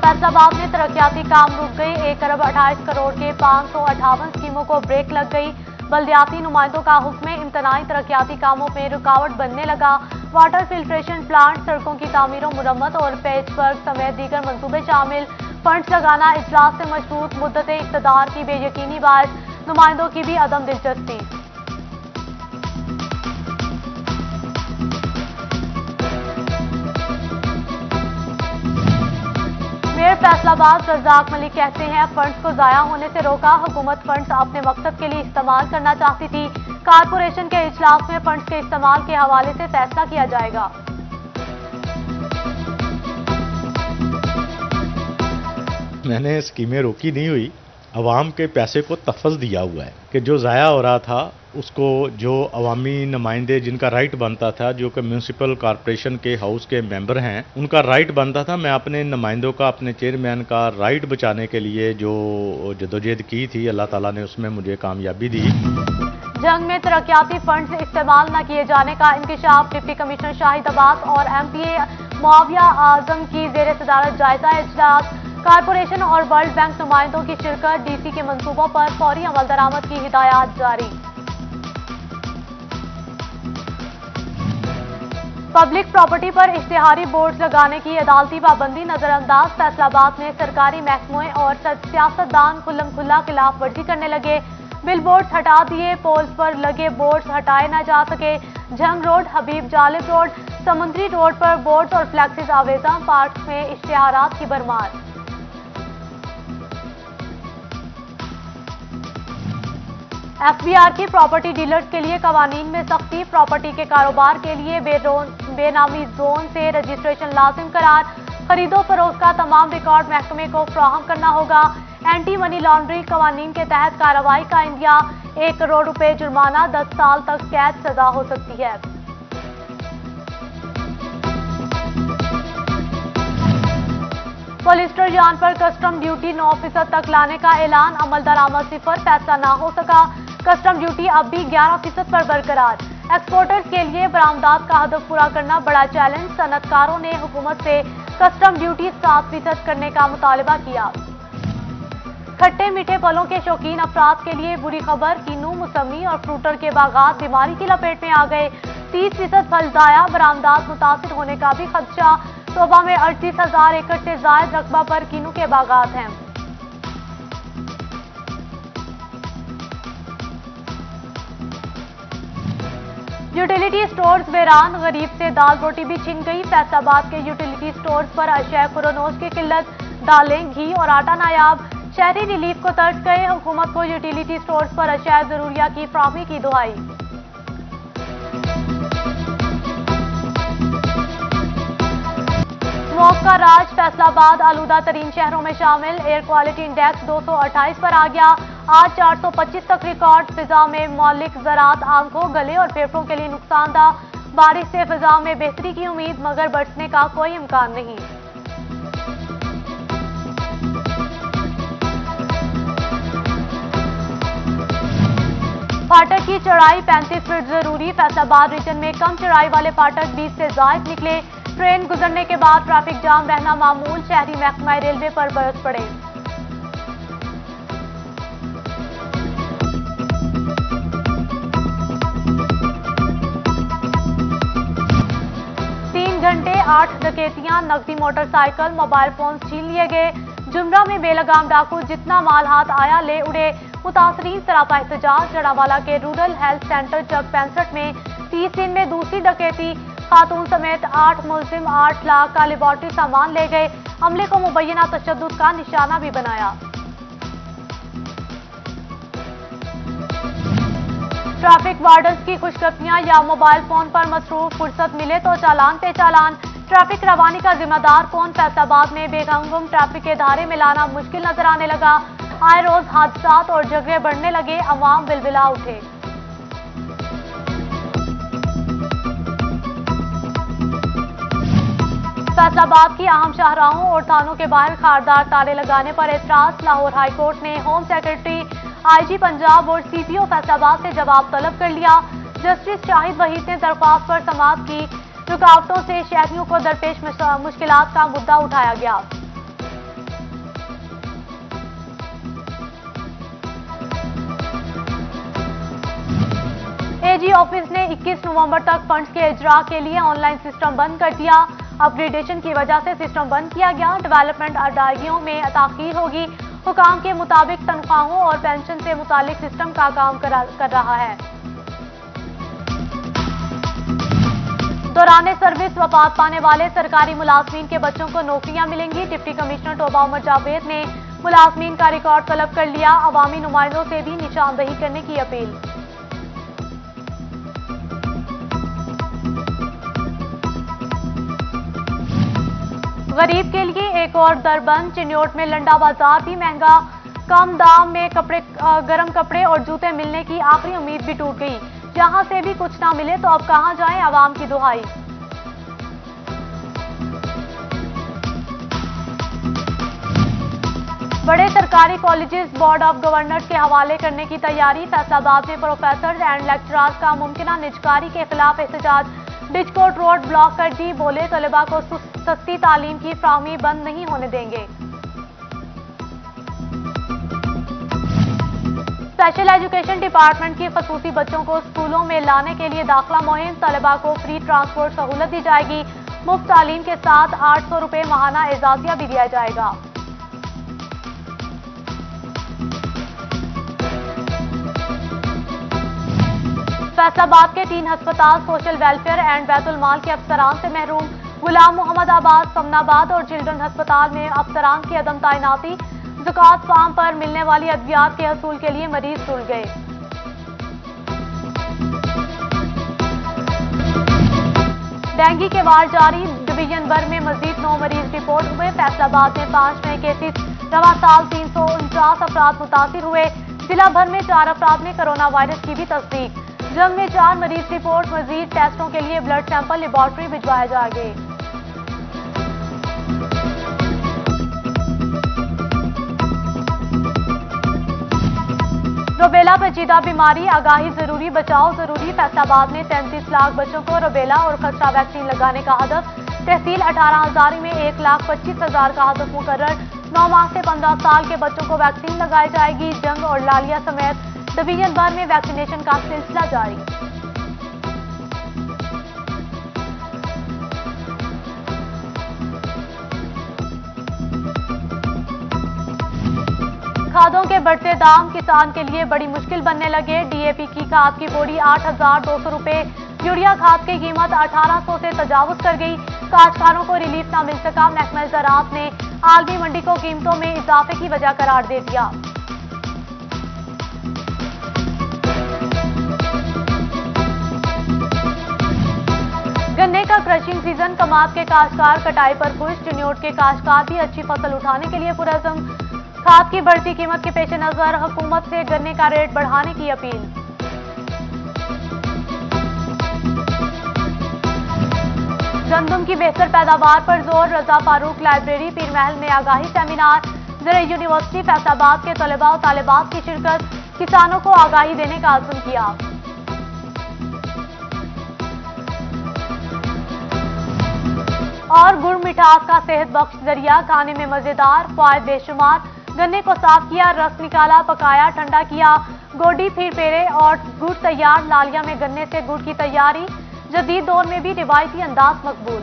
फैसलाबाद में तरक्याती काम रुक गए। 1 अरब 28 करोड़ के 558 स्कीमों को ब्रेक लग गई। बल्दियाती नुमाइंदों का हुक्म इम्तनाई तरक्याती कामों में रुकावट बनने लगा। वाटर फिल्ट्रेशन प्लांट, सड़कों की तामीर और मुरम्मत और पैचवर्क समेत दीगर मंसूबे शामिल। फंड्स लगाना इजलास से मशरूत मुद्दत इक़्तिदार की बेयकीनी बात, नुमाइंदों की भी अदम दिलचस्पी। मेयर फैसलाबाद रज़ाक मलिक कहते हैं, फंड्स को जाया होने से रोका। हुकूमत फंड्स अपने मकसद के लिए इस्तेमाल करना चाहती थी। कारपोरेशन के इजलास में फंड्स के इस्तेमाल के हवाले से फैसला किया जाएगा। मैंने स्कीमें रोकी नहीं हुई, अवाम के पैसे को तहफ़्फ़ुज़ दिया हुआ है कि जो ज़ाया हो रहा था उसको जो अवामी नुमाइंदे जिनका राइट बनता था, जो कि म्यूनसिपल कॉरपोरेशन के हाउस के मेंबर हैं, उनका राइट बनता था। मैं अपने नुमाइंदों का, अपने चेयरमैन का राइट बचाने के लिए जो जदोजहद की थी, अल्लाह ताला ने उसमें मुझे कामयाबी दी। जंग में तरक्याती फंड्स इस्तेमाल न किए जाने का इंकशाफ। डिप्टी कमिश्नर शाहिद अब्बास और MPA मुआविया आजम की ज़ेर सदारत जायजा इजलास। कारपोरेशन और वर्ल्ड बैंक नुमाइंदों की शिरकत। DC के मंसूबों पर फौरी अमल दरामद की हिदायत जारी। पब्लिक प्रॉपर्टी पर इश्तिहारी बोर्ड लगाने की अदालती पाबंदी नजरअंदाज। फैसलाबाद में सरकारी महकमों और सियासतदान खुल्लम खुल्ला खिलाफ वर्जी करने लगे। बिल बोर्ड हटा दिए, पोल्स पर लगे बोर्ड हटाए न जा सके। जंग रोड, हबीब जालिब रोड, समुद्री रोड पर बोर्ड और फ्लैक्सिस आवेजा। पार्क में इश्तिहारात की भरमार। FBR की प्रॉपर्टी डीलर्स के लिए कवानीन में सख्ती। प्रॉपर्टी के कारोबार के लिए बेनामी जोन से रजिस्ट्रेशन लाजिम करार। खरीदो फरोख्त का तमाम रिकॉर्ड महकमे को फ्राहम करना होगा। एंटी मनी लॉन्ड्रिंग कवानीन के तहत कार्रवाई का इंदिया। 1 करोड़ रुपए जुर्माना, 10 साल तक कैद सजा हो सकती है। पॉलिस्टर यार्न पर कस्टम ड्यूटी 9% तक लाने का ऐलान। अमल दरामद 0, फैसला ना हो सका। कस्टम ड्यूटी अब भी 11% पर बरकरार। एक्सपोर्टर्स के लिए बरामदात का हदफ पूरा करना बड़ा चैलेंज। सनतकारों ने हुकूमत से कस्टम ड्यूटी 7% करने का मुतालबा किया। खट्टे मीठे फलों के शौकीन अफराद के लिए बुरी खबर। कीनू, मौसमी और फ्रूटर के बागात बीमारी की लपेट में आ गए। 30% फल जाया, बरामदात मुतासिर होने का भी खदशा। सूबा में 38,000 एकड़ से जायद रकबा पर कीनू के बागात हैं। यूटिलिटी स्टोर्स वीरान, गरीब से दाल रोटी भी छिन गई। फैसलाबाद के यूटिलिटी स्टोर्स पर अशय खुरोनोश की किल्लत। दालें, घी और आटा नायाब। शहरी रिलीफ को तरस गए। हुकूमत को यूटिलिटी स्टोर्स पर अशय जरूरिया की फराहमी की दुहाई। स्मोक का राज। फैसलाबाद आलूदा तरीन शहरों में शामिल। एयर क्वालिटी इंडेक्स 228 पर आ गया। आज 425 तक रिकॉर्ड। फिजा में मौलिक ज़रात आंखों, गले और फेफड़ों के लिए नुकसानदा। बारिश से फिजा में बेहतरी की उम्मीद, मगर बरसने का कोई इम्कान नहीं। फाटक की चौड़ाई 35 फीट जरूरी। फैसलाबाद रीजन में कम चौड़ाई वाले फाटक 20 से जायद निकले। ट्रेन गुजरने के बाद ट्रैफिक जाम रहना मामूल। शहरी महकमा रेलवे पर बरस पड़े। घंटे 8 डकैतियां, नकदी, मोटरसाइकिल, मोबाइल फोन छीन लिए गए। जुमरा में बेलगाम डाकू जितना माल हाथ आया ले उड़े। मुतासरीन सरापा एहतजाज। जड़ावाला के रूरल हेल्थ सेंटर चक 65 में 30 दिन में दूसरी डकैती। खातून समेत 8 मुलजिम 8 लाख का लेबॉर्ट्री सामान ले गए। अमले को मुबैना तशद्दुद का निशाना भी बनाया। ट्रैफिक वार्डन्स की खुशखबरियां या मोबाइल फोन पर मसरूफ, फुर्सत मिले तो चालान पे चालान। ट्रैफिक रवानी का जिम्मेदार कौन? फैसलाबाद में बेगम ट्रैफिक के धारे में लाना मुश्किल नजर आने लगा। आए रोज हादसात और झगड़े बढ़ने लगे। अवाम बिलबिला उठे। फैसलाबाद की अहम शाहराहों और थानों के बाहर खारदार ताले लगाने पर एतराज। लाहौर हाईकोर्ट ने होम सेक्रेटरी, IG पंजाब और CPO फैसलाबाद से जवाब तलब कर लिया। जस्टिस शाहिद वहीद ने दरख्वास्त पर समाअत की। रुकावटों से शहरियों को दरपेश मुश्किलात का मुद्दा उठाया गया। डीएजी ऑफिस ने 21 नवंबर तक फंड्स के इजरा के लिए ऑनलाइन सिस्टम बंद कर दिया। अपग्रेडेशन की वजह से सिस्टम बंद किया गया। डेवलपमेंट अदायगियों में ताखीर होगी। हुकाम के मुताबिक तनख्वाहों और पेंशन से मुतालिक सिस्टम का काम कर रहा है। दौरान सर्विस वफात पाने वाले सरकारी मुलाजमीन के बच्चों को नौकरियां मिलेंगी। डिप्टी कमिश्नर तोबा उमर जावेद ने मुलाजमीन का रिकॉर्ड तलब कर लिया। अवामी नुमाइंदों से भी निशानदही करने की अपील। गरीब के लिए एक और दर बंद। चिन्योट में लंडा बाजार भी महंगा। कम दाम में गर्म कपड़े और जूते मिलने की आखिरी उम्मीद भी टूट गई। जहां से भी कुछ ना मिले तो अब कहां जाएं, आवाम की दुहाई। बड़े सरकारी कॉलेजेस बोर्ड ऑफ गवर्नर्स के हवाले करने की तैयारी। फैसलाबाद में प्रोफेसर एंड लेक्चरर्स का मुमकिना निजकारी के खिलाफ एहतजाज। डिजकोट रोड ब्लॉक कर दी। बोले तलबा को सस्ती तालीम की फ्राहमी बंद नहीं होने देंगे। स्पेशल एजुकेशन डिपार्टमेंट की खसूसी बच्चों को स्कूलों में लाने के लिए दाखिला मुहिम। तलबा को फ्री ट्रांसपोर्ट सहूलत दी जाएगी। मुफ्त तालीम के साथ 800 रुपए माहाना एजाजिया भी दिया जाएगा। फैसलाबाद के 3 अस्पताल सोशल वेलफेयर एंड बैतुल माल के अफसरान से महरूम। गुलाम मोहम्मद आबाद, समनाबाद और चिल्ड्रन अस्पताल में अफसरान की अदम तैनाती। ज़कात फार्म पर मिलने वाली अद्वियात के हसूल के लिए मरीज टूट गए। डेंगू के वार जारी। डिवीजन भर में मजीद 9 मरीज रिपोर्ट हुए। फैसलाबाद में 5 नए केसेस। रवा साल 349 अफराद मुतासिर हुए। जिला भर में 4 अफराद में कोरोना वायरस की भी तस्दीक। जंग में 4 मरीज रिपोर्ट। मजीद टेस्टों के लिए ब्लड सैंपल लेबॉर्ट्री भिजवाए जाएंगे। रुबेला पेचीदा बीमारी, आगाही जरूरी, बचाव जरूरी। फैसलाबाद में 33 लाख बच्चों को रुबेला और खसरा वैक्सीन लगाने का हदफ। तहसील 18 हजारी में 1,25,000 का हदफ मुकर्रर। 9 माह से 15 साल के बच्चों को वैक्सीन लगाई जाएगी। जंग और लालिया समेत डिवीजन भर में वैक्सीनेशन का सिलसिला जारी। खादों के बढ़ते दाम किसान के लिए बड़ी मुश्किल बनने लगे। डीएपी की खाद की बोरी 8,200 रुपए। यूरिया खाद की कीमत 1,800 से तजावुज कर गई। काश्तकारों को रिलीफ न मिल सका। महकमा ज़राअत ने आलमी मंडी को कीमतों में इजाफे की वजह करार दे दिया। गन्ने का क्रशिंग सीजन। कमात के काश्तकार कटाई पर खुश। चिन्योट के काश्तकार भी अच्छी फसल उठाने के लिए पुरअज़म। खाद की बढ़ती कीमत के पेश नजर हुकूमत से गन्ने का रेट बढ़ाने की अपील। गंदम की बेहतर पैदावार पर जोर। रजा फारूक लाइब्रेरी पीर महल में आगाही सेमिनार। ज़राई यूनिवर्सिटी फैसलाबाद के तलबा और तालिबात की शिरकत। किसानों को आगाही देने का अज़्म किया। और गुड़ मिठास का सेहत बख्श जरिया, खाने में मजेदार, फायदे बेशुमार। गन्ने को साफ किया, रस निकाला, पकाया, ठंडा किया, गोडी फिर पेरे और गुड़ तैयार। लालिया में गन्ने से गुड़ की तैयारी। जदीद दौर में भी रिवायती अंदाज मकबूल।